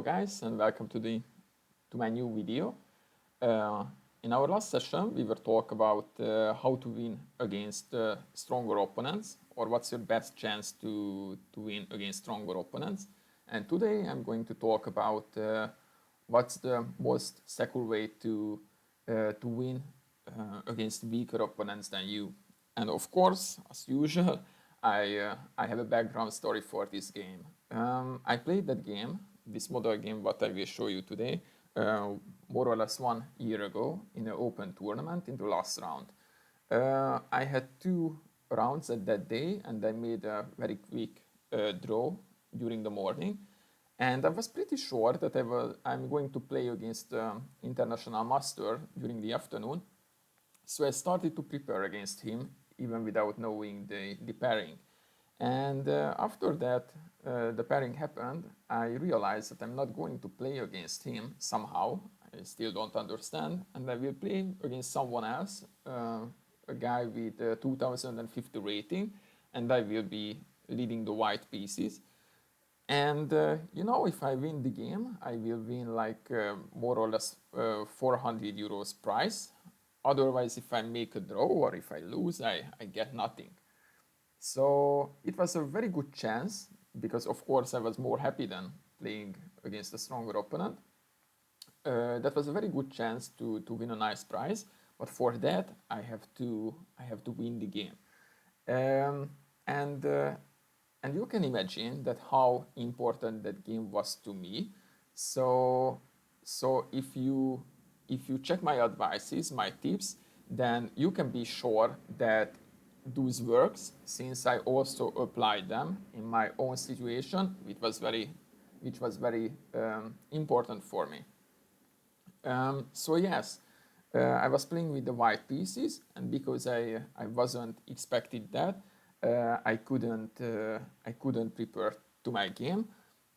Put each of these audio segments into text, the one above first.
Hello guys and welcome to my new video. Uh, in our last session we were talk about how to win against stronger opponents, or what's your best chance to win against stronger opponents. And today I'm going to talk about what's the most secure way to win against weaker opponents than you. And of course, as usual, I have a background story for this game. I played that game, this model game, what I will show you today, more or less 1 year ago in an open tournament in the last round. I had 2 rounds at that day, and I made a very quick draw during the morning. And I was pretty sure that I'm going to play against international master during the afternoon. So I started to prepare against him, even without knowing the pairing. And after that, the pairing happened, I realized that I'm not going to play against him somehow. I still don't understand. And I will play against someone else, a guy with 2050 rating, and I will be leading the white pieces. And if I win the game, I will win like more or less 400 euros prize. Otherwise, if I make a draw or if I lose, I get nothing. So it was a very good chance because, of course, I was more happy than playing against a stronger opponent. That was a very good chance to win a nice prize, but for that I have to win the game. Um, and uh, and you can imagine that how important that game was to me. So if you check my advices, my tips, then you can be sure that those works, since I also applied them in my own situation, which was very important for me. So yes, I was playing with the white pieces, and because I wasn't expected that, I couldn't prepare to my game,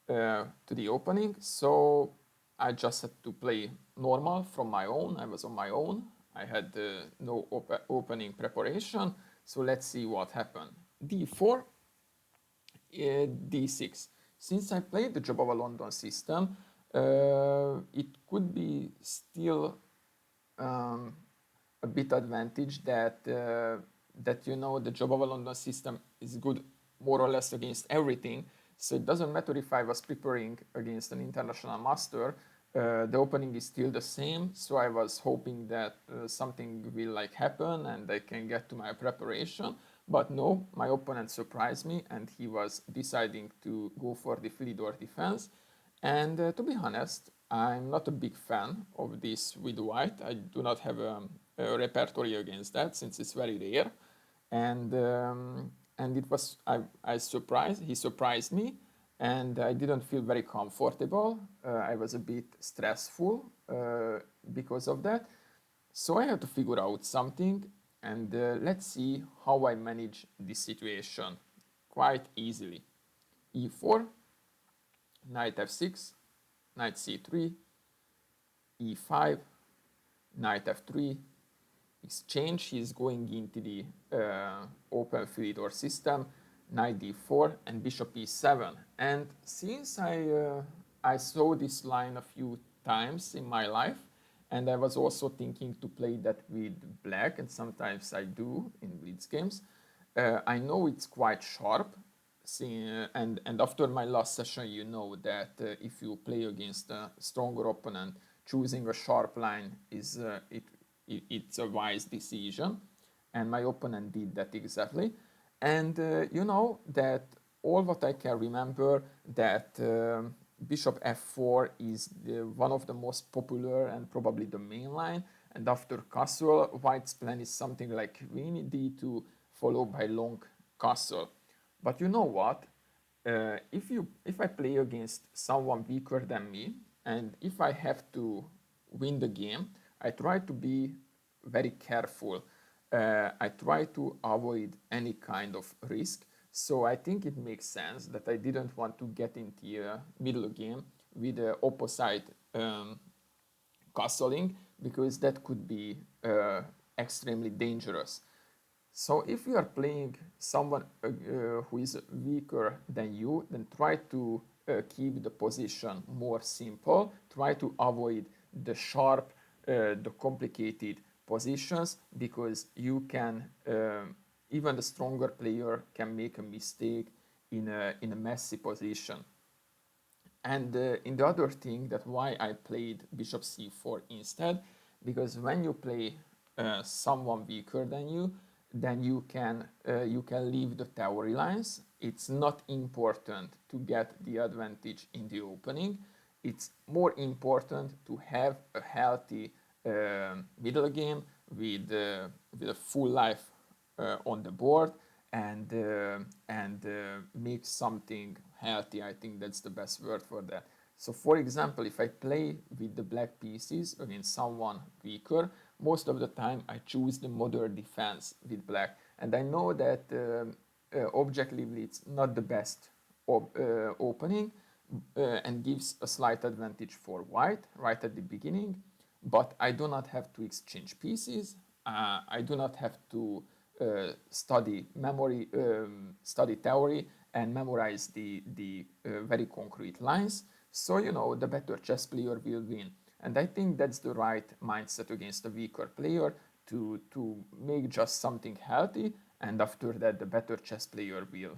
to the opening. So I just had to play normal from my own. I was on my own. I had no opening preparation. So let's see what happened. D4, D6. Since I played the Jobava London system, it could be still um, a bit advantage that the Jobava London system is good more or less against everything. So it doesn't matter if I was preparing against an international master, the opening is still the same. So I was hoping that something will like happen and I can get to my preparation. But no, my opponent surprised me and he was deciding to go for the flee door defense. And to be honest, I'm not a big fan of this with white. I do not have a repertory against that since it's very rare. And it was I surprised he surprised me, and I didn't feel very comfortable. I was a bit stressful because of that. So I had to figure out something, and let's see how I manage this situation quite easily. E4, knight f6, knight c3, e5, knight f3, exchange. He's going into the open flee door system, knight d4 and bishop e7. And since I saw this line a few times in my life, and I was also thinking to play that with black, and sometimes I do in blitz games, I know it's quite sharp. And after my last session, you know that if you play against a stronger opponent, choosing a sharp line it's a wise decision, and my opponent did that exactly. And you know that all what I can remember that bishop f4 is one of the most popular and probably the main line, and after castle, white's plan is something like queen d2 followed by long castle. But you know what? If I play against someone weaker than me, and if I have to win the game, I try to be very careful. I try to avoid any kind of risk. So I think it makes sense that I didn't want to get into a middle game with the opposite castling, because that could be extremely dangerous. So if you are playing someone who is weaker than you, then try to keep the position more simple, try to avoid the sharp, the complicated positions, because you can, even the stronger player can make a mistake in a messy position. And in the other thing, that why I played bishop c4 instead, because when you play someone weaker than you, then you can leave the theory lines. It's not important to get the advantage in the opening. It's more important to have a healthy middle game with a full life on the board, and make something healthy. I think that's the best word for that. So for example, if I play with the black pieces against someone weaker, most of the time I choose the modern defense with black. And I know that objectively it's not the best opening, and gives a slight advantage for white right at the beginning, but I do not have to exchange pieces. I do not have to study study theory and memorize the very concrete lines. So the better chess player will win, and I think that's the right mindset against a weaker player, to make just something healthy, and after that the better chess player will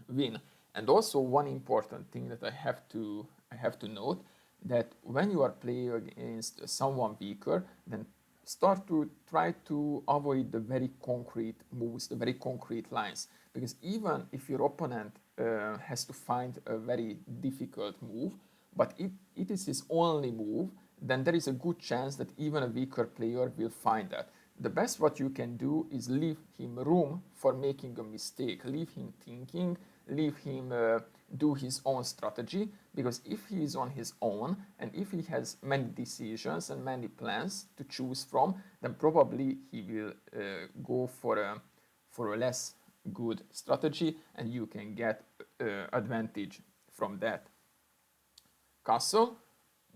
win. And also one important thing that I have to note, that when you are playing against someone weaker, then start to try to avoid the very concrete moves, the very concrete lines, because even if your opponent has to find a very difficult move, but it is his only move, then there is a good chance that even a weaker player will find that. The best what you can do is leave him room for making a mistake, leave him thinking, leave him do his own strategy, because if he is on his own and if he has many decisions and many plans to choose from, then probably he will go for a less good strategy, and you can get advantage from that. Castle,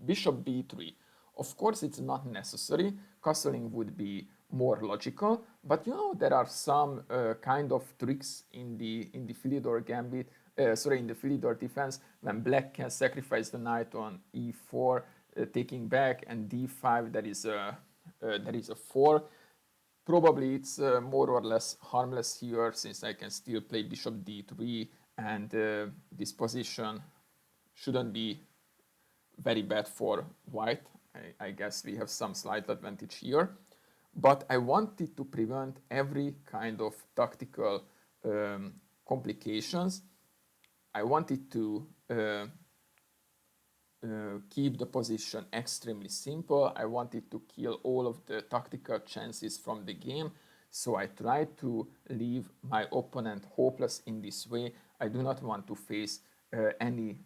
bishop b3. Of course, it's not necessary. Castling would be more logical, but there are some kind of tricks in the Philidor gambit. In the Philidor defense, when black can sacrifice the knight on e4, taking back, and d5 there is a 4. Probably it's more or less harmless here, since I can still play bishop d3, and this position shouldn't be very bad for white. I guess we have some slight advantage here, but I wanted to prevent every kind of tactical complications. I wanted to keep the position extremely simple. I wanted to kill all of the tactical chances from the game, so I tried to leave my opponent hopeless in this way. I do not want to face any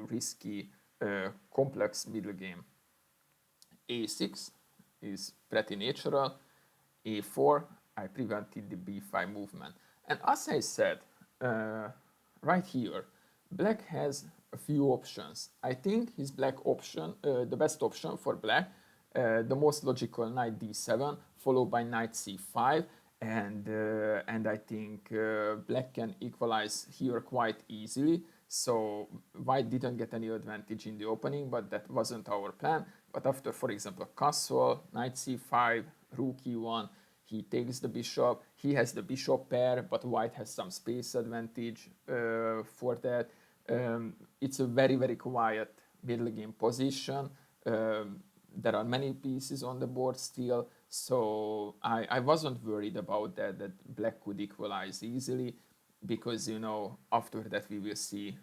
risky complex middle game. a6 is pretty natural. a4, I prevented the b5 movement. And as I said, right here, black has a few options. I think his black option, the best option for black, the most logical, knight d7, followed by knight c5, and I think black can equalize here quite easily. So white didn't get any advantage in the opening, but that wasn't our plan. But after, for example, castle, knight c5, rook e1, he takes the bishop. He has the bishop pair, but white has some space advantage for that. It's a very, very quiet middle game position. There are many pieces on the board still, so I wasn't worried about that black could equalize easily, because after that we will see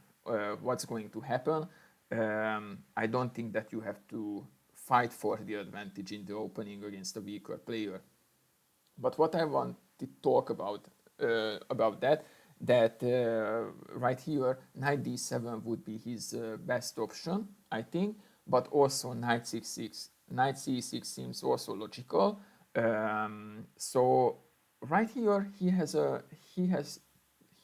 what's going to happen. I don't think that you have to fight for the advantage in the opening against a weaker player. But what I want to talk about that right here, knight d7 would be his best option, I think, but also knight c6. Knight c6 seems also logical. So right here he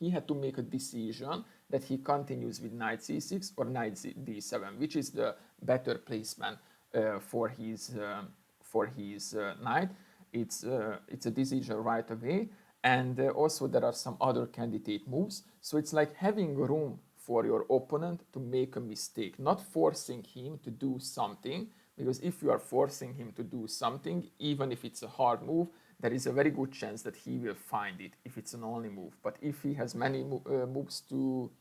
had to make a decision that he continues with knight c6 or knight d7, which is the better placement for his knight. It's a decision right away, and also there are some other candidate moves. So it's like having room for your opponent to make a mistake, not forcing him to do something, because if you are forcing him to do something, even if it's a hard move, there is a very good chance that he will find it if it's an only move. But if he has many moves to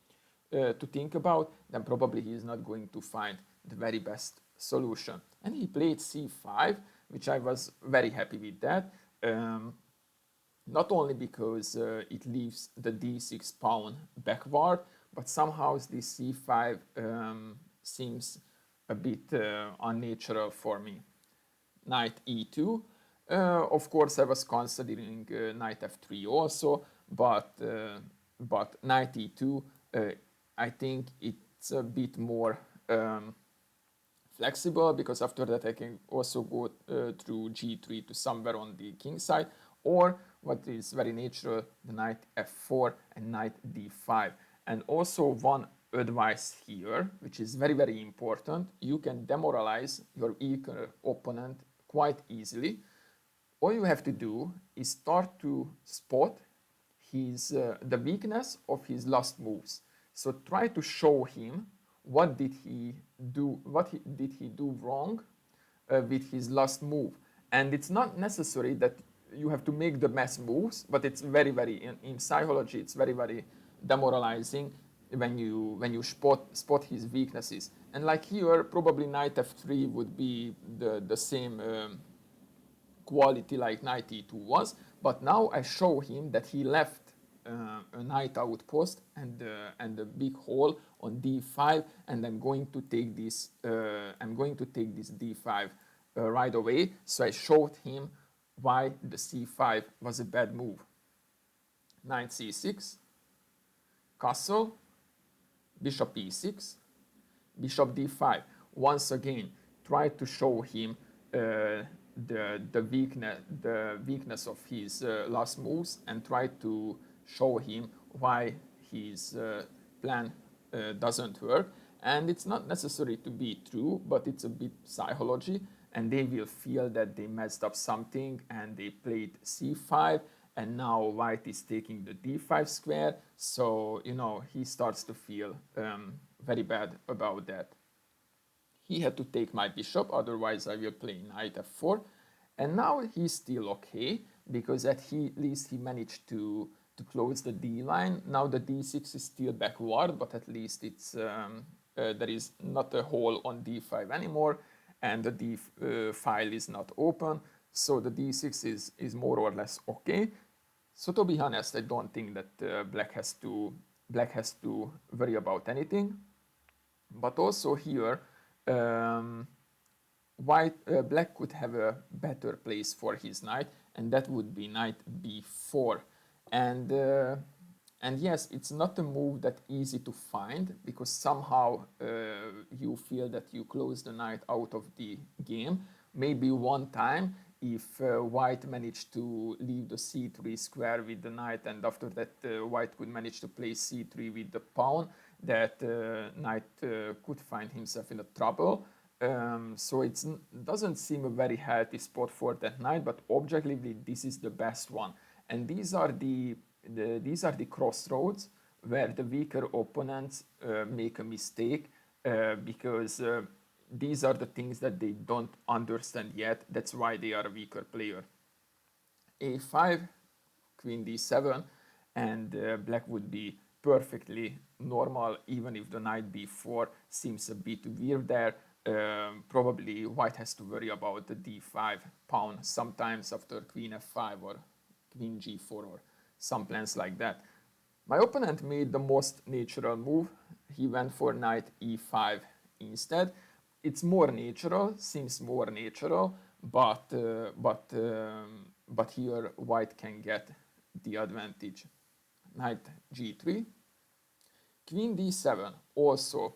think about, then probably he is not going to find the very best solution. And he played c5, which I was very happy with that. Not only because it leaves the d6 pawn backward, but somehow this c5 seems a bit unnatural for me. Knight e2. Of course, I was considering knight f3 also, but knight e2, I think it's a bit more flexible, because after that I can also go through g3 to somewhere on the king side, or what is very natural, the knight f4 and knight d5. And also one advice here, which is very, very important: you can demoralize your weaker opponent quite easily. All you have to do is start to spot the weakness of his last moves. So try to show him what did he do wrong with his last move. And it's not necessary that you have to make the best moves, but it's very, very in psychology, it's very, very demoralizing when you spot his weaknesses. And like here, probably knight f3 would be the same quality like knight e2 was, but now I show him that he left a knight outpost and a big hole on d5, and I'm going to take this d5 right away. So I showed him why the c5 was a bad move. Knight c6, castle, bishop e6, bishop d5. Once again, try to show him the weakness of his last moves, and try to show him why his plan doesn't work. And it's not necessary to be true, but it's a bit psychology, and they will feel that they messed up something and they played c5, and now white is taking the d5 square. So, he starts to feel very bad about that. He had to take my bishop, otherwise I will play knight f4. And now he's still okay, because at least he managed to close the d line. Now the d6 is still backward, but at least it's there is not a hole on d5 anymore, and the d file is not open. So the d6 is more or less okay. So to be honest, I don't think that black has to worry about anything. But also here, black could have a better place for his knight, and that would be knight b4. And yes, it's not a move that easy to find, because somehow you feel that you close the knight out of the game. Maybe one time, if white managed to leave the c3 square with the knight, and after that white could manage to play c3 with the pawn, that knight could find himself in a trouble. So it doesn't seem a very healthy spot for that knight, but objectively this is the best one. And these are the crossroads where the weaker opponents make a mistake, because these are the things that they don't understand yet. That's why they are a weaker player. a5, queen d7, and black would be perfectly normal, even if the knight b4 seems a bit weird there. Probably white has to worry about the d5 pawn sometimes after queen f5 or queen g4 or some plans like that. My opponent made the most natural move. He went for knight e5 instead. It's more natural, seems more natural, but here white can get the advantage. Knight g3, queen d7. Also,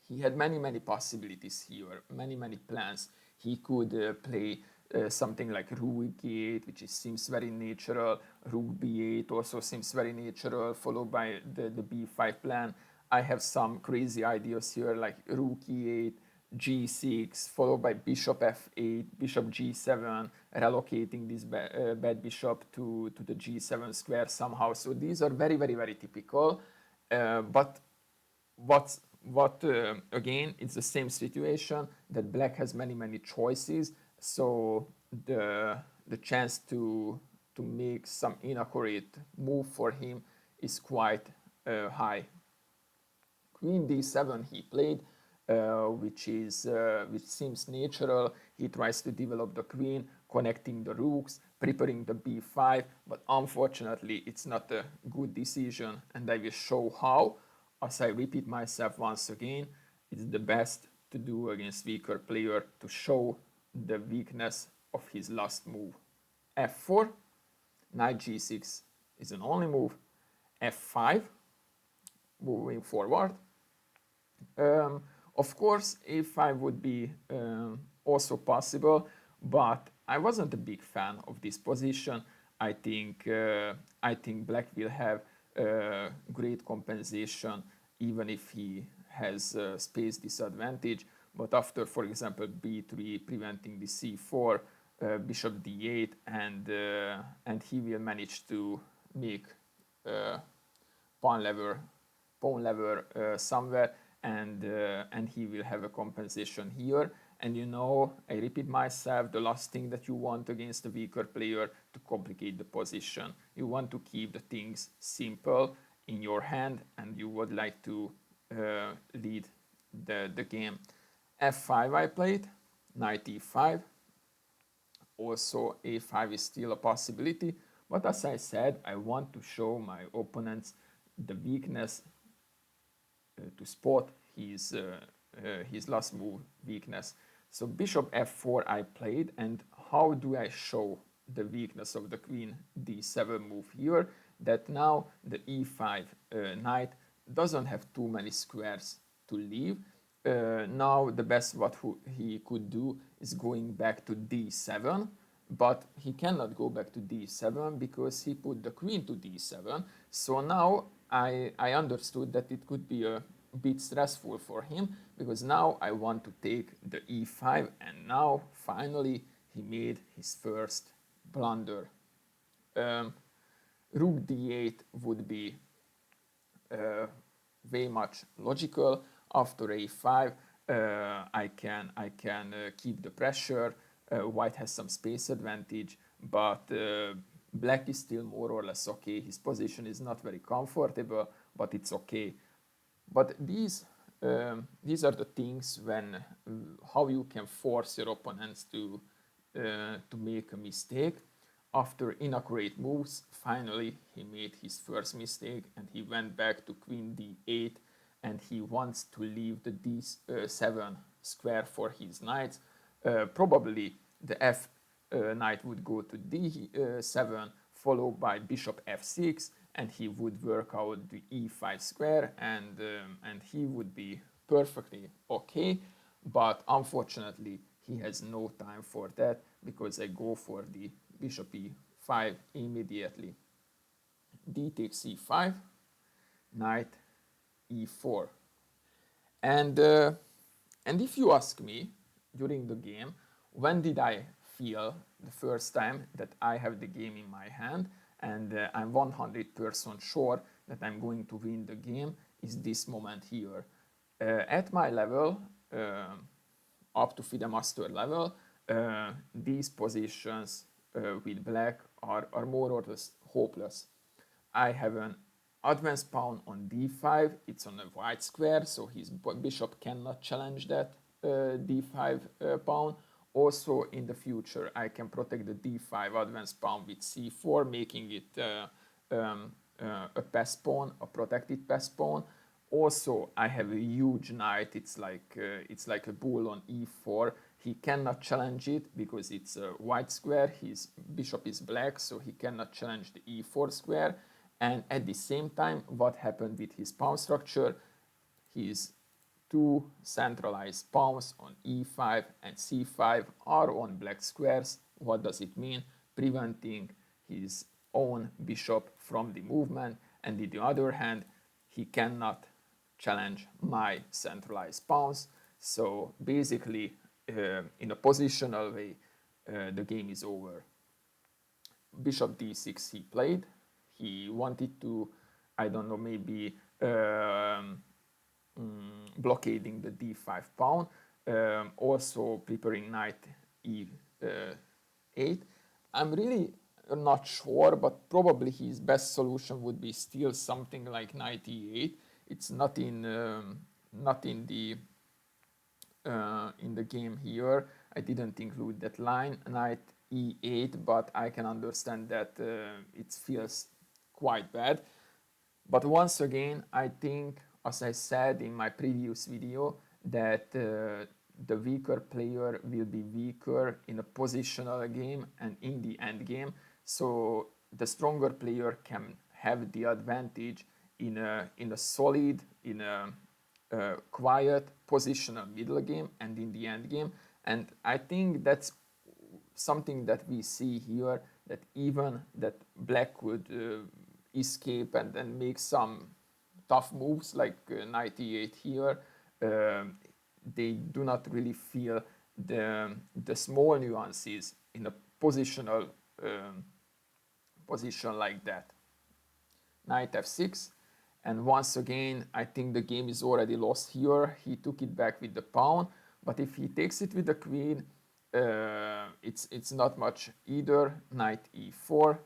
he had many possibilities here, many plans. He could play something like rook e8, which seems very natural. Rook b8 also seems very natural, followed by the b5 plan. I have some crazy ideas here, like rook e8, g6, followed by bishop f8, bishop g7, relocating this bad bishop to the g7 square somehow. So these are very typical, but what again, it's the same situation that black has many choices, so the chance to make some inaccurate move for him is quite high. Queen d7 he played, which seems natural. He tries to develop the queen, connecting the rooks, preparing the b5, but unfortunately it's not a good decision, and I will show how. As I repeat myself once again, it's the best to do against weaker player to show the weakness of his last move. f4, knight g6 is an only move, f5, moving forward. Of course, a5 would be also possible, but I wasn't a big fan of this position. I think black will have great compensation even if he has space disadvantage. But after, for example, b3 preventing the c4, bishop d8, and he will manage to make uh, pawn lever somewhere, and he will have a compensation here. And you know, I repeat myself, the last thing that you want against a weaker player to complicate the position. You want to keep the things simple in your hand, and you would like to lead the game. f5 I played, knight e5. Also a5 is still a possibility, but as I said, I want to show my opponents the weakness to spot his last move weakness. So bishop f4 I played, and how do I show the weakness of the queen d7 move here? That now the e5 knight doesn't have too many squares to leave. Now the best what he could do is going back to d7, but he cannot go back to d7 because he put the queen to d7. So now I understood that it could be a bit stressful for him, because now I want to take the e5, and now finally he made his first blunder. Rook d8 would be very much logical. After a5, I can keep the pressure. White has some space advantage, but black is still more or less okay. His position is not very comfortable, but it's okay. But these are the things when how you can force your opponents to make a mistake. After inaccurate moves, finally he made his first mistake, and he went back to queen d8, and he wants to leave the d7 square for his knights. Probably the f knight would go to d7, followed by bishop f6, and he would work out the e5 square, and he would be perfectly okay. But unfortunately, he has no time for that, because I go for the bishop e5 immediately. D takes e5, knight e4. And if you ask me during the game, when did I feel the first time that I have the game in my hand, and I'm 100% sure that I'm going to win the game, is this moment here. At my level, up to FIDE Master level, these positions with black are more or less hopeless. I have an advanced pawn on d5, it's on a white square, so his bishop cannot challenge that d5 pawn. Also in the future I can protect the d5 advanced pawn with c4, making it a pass pawn, a protected pass pawn. Also I have a huge knight, it's like a bull on e4. He cannot challenge it because it's a white square, his bishop is black, so he cannot challenge the e4 square. And at the same time, what happened with his pawn structure? His two centralized pawns on e5 and c5 are on black squares. What does it mean? Preventing his own bishop from the movement, and on the other hand, he cannot challenge my centralized pawns. So basically, in a positional way, the game is over. Bishop d6 he played. He wanted to, I don't know, maybe blockading the d5 pawn, also preparing knight e8. I'm really not sure, but probably his best solution would be still something like knight e8. It's not in the game here. I didn't include that line, knight e8, but I can understand that it feels quite bad. But once again, I think, as I said in my previous video, that the weaker player will be weaker in a positional game and in the end game. So the stronger player can have the advantage in a solid, in a quiet positional middle game and in the end game. And I think that's something that we see here, that even that black could escape and then make some tough moves like knight e8 here. They do not really feel the small nuances in a positional position like that. Knight f6, and once again I think the game is already lost here. He took it back with the pawn, but if he takes it with the queen, it's not much either. Knight e4,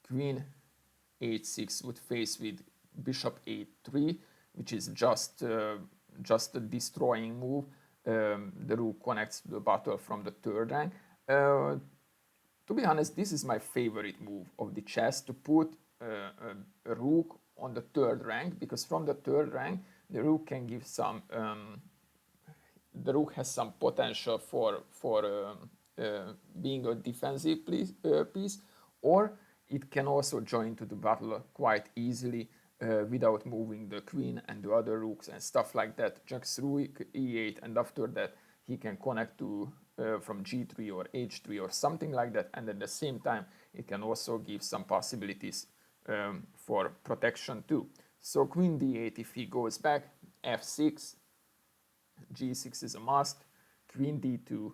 queen h6 would face with bishop a3, which is just a destroying move. The rook connects to the battle from the third rank. To be honest, this is my favorite move of the chess, to put a rook on the third rank, because from the third rank the rook can give some the rook has some potential for being a defensive piece, or it can also join to the battle quite easily without moving the queen and the other rooks and stuff like that. Just rook e8, and after that he can connect to from g3 or h3 or something like that, and at the same time it can also give some possibilities for protection too. So queen d8 if he goes back, f6, g6 is a must, queen d2,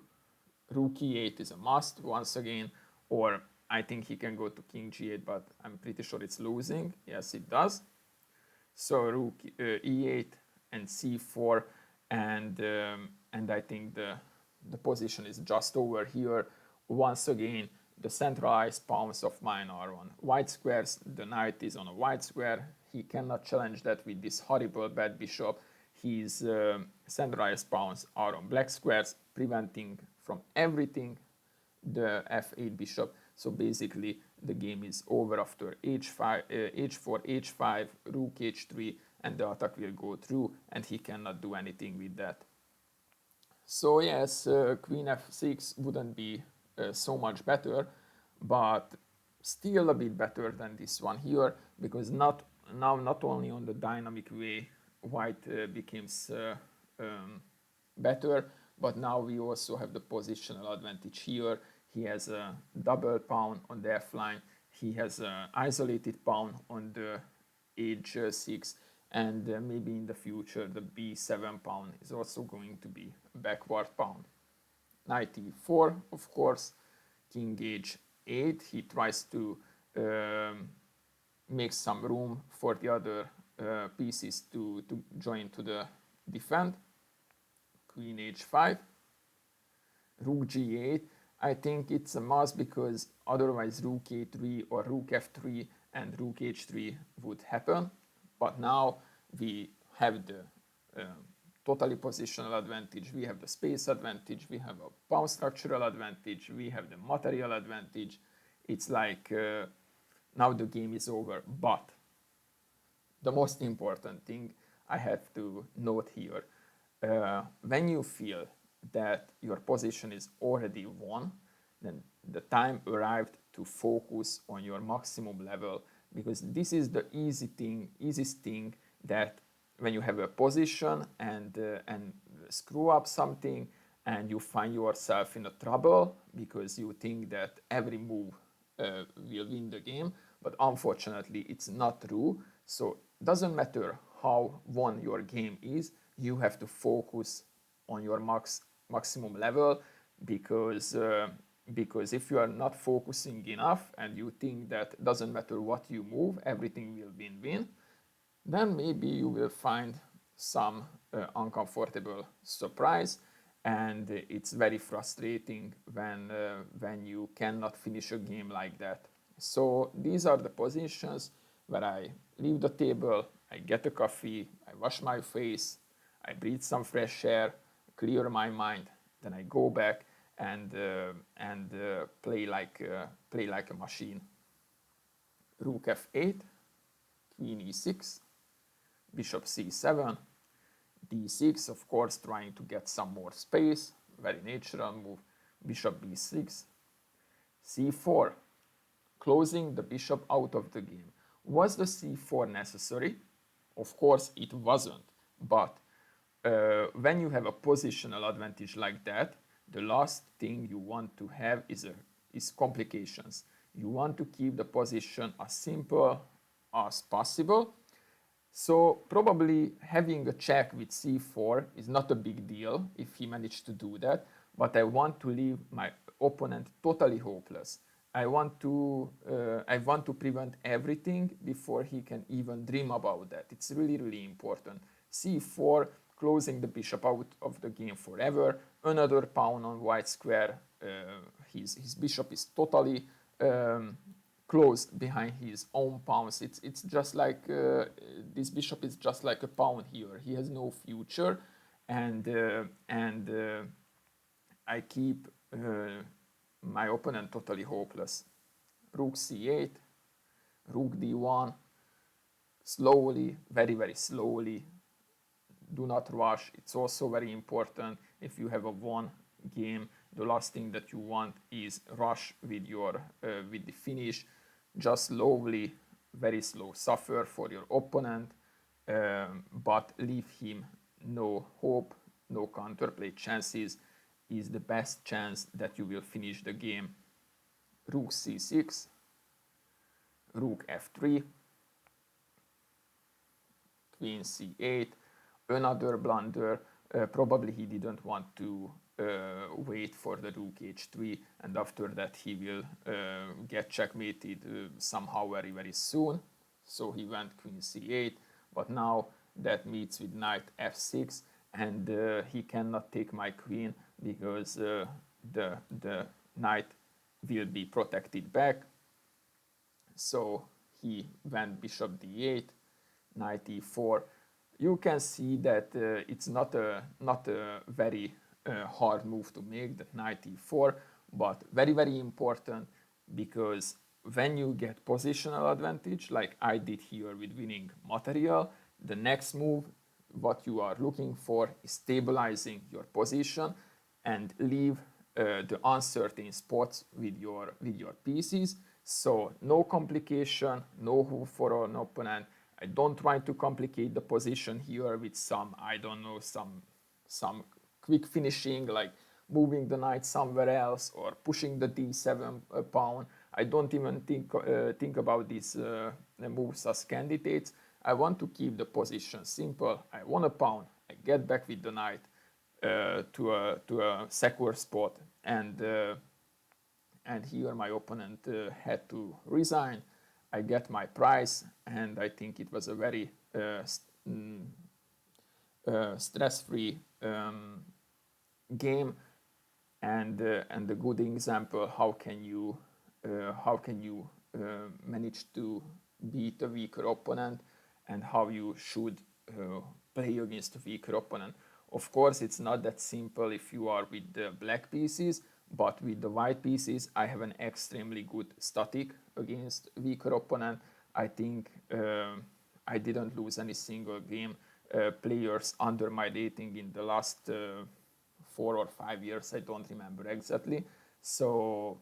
rook e8 is a must once again, or I think he can go to king g8, but I'm pretty sure it's losing. Yes, it does. So rook e8 and c4, and I think the position is just over here. Once again, the centralized pawns of mine are on white squares. The knight is on a white square. He cannot challenge that with this horrible bad bishop. His centralized pawns are on black squares, preventing from everything the f8 bishop. So basically the game is over after h5, h4, h5, rook h3, and the attack will go through, and he cannot do anything with that. So yes, queen f6 wouldn't be so much better, but still a bit better than this one here, because not only on the dynamic way white becomes better, but now we also have the positional advantage here. He has a double pawn on the f line, he has an isolated pawn on the h6, and maybe in the future the b7 pawn is also going to be a backward pawn. Knight e4, of course, king h8, he tries to make some room for the other pieces to join to the defend. Queen h5, rook g8, I think it's a must, because otherwise rook a3 or rook f3 and rook h3 would happen. But now we have the totally positional advantage, we have the space advantage, we have a pawn structural advantage, we have the material advantage. It's like now the game is over. But the most important thing I have to note here, when you feel that your position is already won, then the time arrived to focus on your maximum level, because this is the easiest thing, that when you have a position and screw up something and you find yourself in a trouble because you think that every move will win the game, but unfortunately it's not true. So it doesn't matter how won your game is, you have to focus on your maximum level, because if you are not focusing enough and you think that doesn't matter what you move, everything will win, then maybe you will find some uncomfortable surprise, and it's very frustrating when you cannot finish a game like that. So these are the positions where I leave the table, I get a coffee, I wash my face, I breathe some fresh air, clear my mind, then I go back and play like a machine. Rook f8, queen e6, bishop c7, d6, of course, trying to get some more space, very natural move, bishop b6, c4, closing the bishop out of the game. Was the c4 necessary? Of course, it wasn't, but when you have a positional advantage like that, the last thing you want to have is complications. You want to keep the position as simple as possible. So probably having a check with c4 is not a big deal if he managed to do that, but I want to leave my opponent totally hopeless. I want to prevent everything before he can even dream about that. It's really, really important. c4, closing the bishop out of the game forever. Another pawn on white square. His bishop is totally closed behind his own pawns. It's just like this bishop is just like a pawn here. He has no future, and I keep my opponent totally hopeless. Rook c8, rook d1, slowly, very, very slowly. Do not rush. It's also very important if you have a one game. The last thing that you want is rush with with the finish. Just slowly, very slow, suffer for your opponent, but leave him no hope, no counterplay chances. Is the best chance that you will finish the game. Rook c6, rook f3, queen c8, another blunder. Probably he didn't want to wait for the rook h3, and after that he will get checkmated somehow very, very soon. So he went queen c8, but now that meets with knight f6, and he cannot take my queen because the knight will be protected back. So he went bishop d8, knight e4. You can see that it's not a very hard move to make, that knight e4, but very, very important, because when you get positional advantage, like I did here with winning material, the next move, what you are looking for is stabilizing your position and leave the uncertain spots with your pieces. So no complication, no hope for an opponent. I don't try to complicate the position here with some, I don't know, some quick finishing, like moving the knight somewhere else or pushing the d7 pawn. I don't even think about these moves as candidates. I want to keep the position simple. I won a pawn. I get back with the knight to a secure spot, and here my opponent had to resign. I get my prize, and I think it was a very stress-free game, and a good example how can you manage to beat a weaker opponent, and how you should play against a weaker opponent. Of course, it's not that simple if you are with the black pieces, but with the white pieces, I have an extremely good static against weaker opponent. I think I didn't lose any single game. Players under my rating in the last 4 or 5 years, I don't remember exactly. So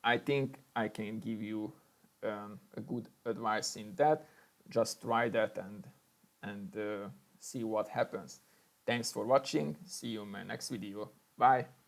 I think I can give you a good advice in that. Just try that and see what happens. Thanks for watching. See you in my next video. Bye.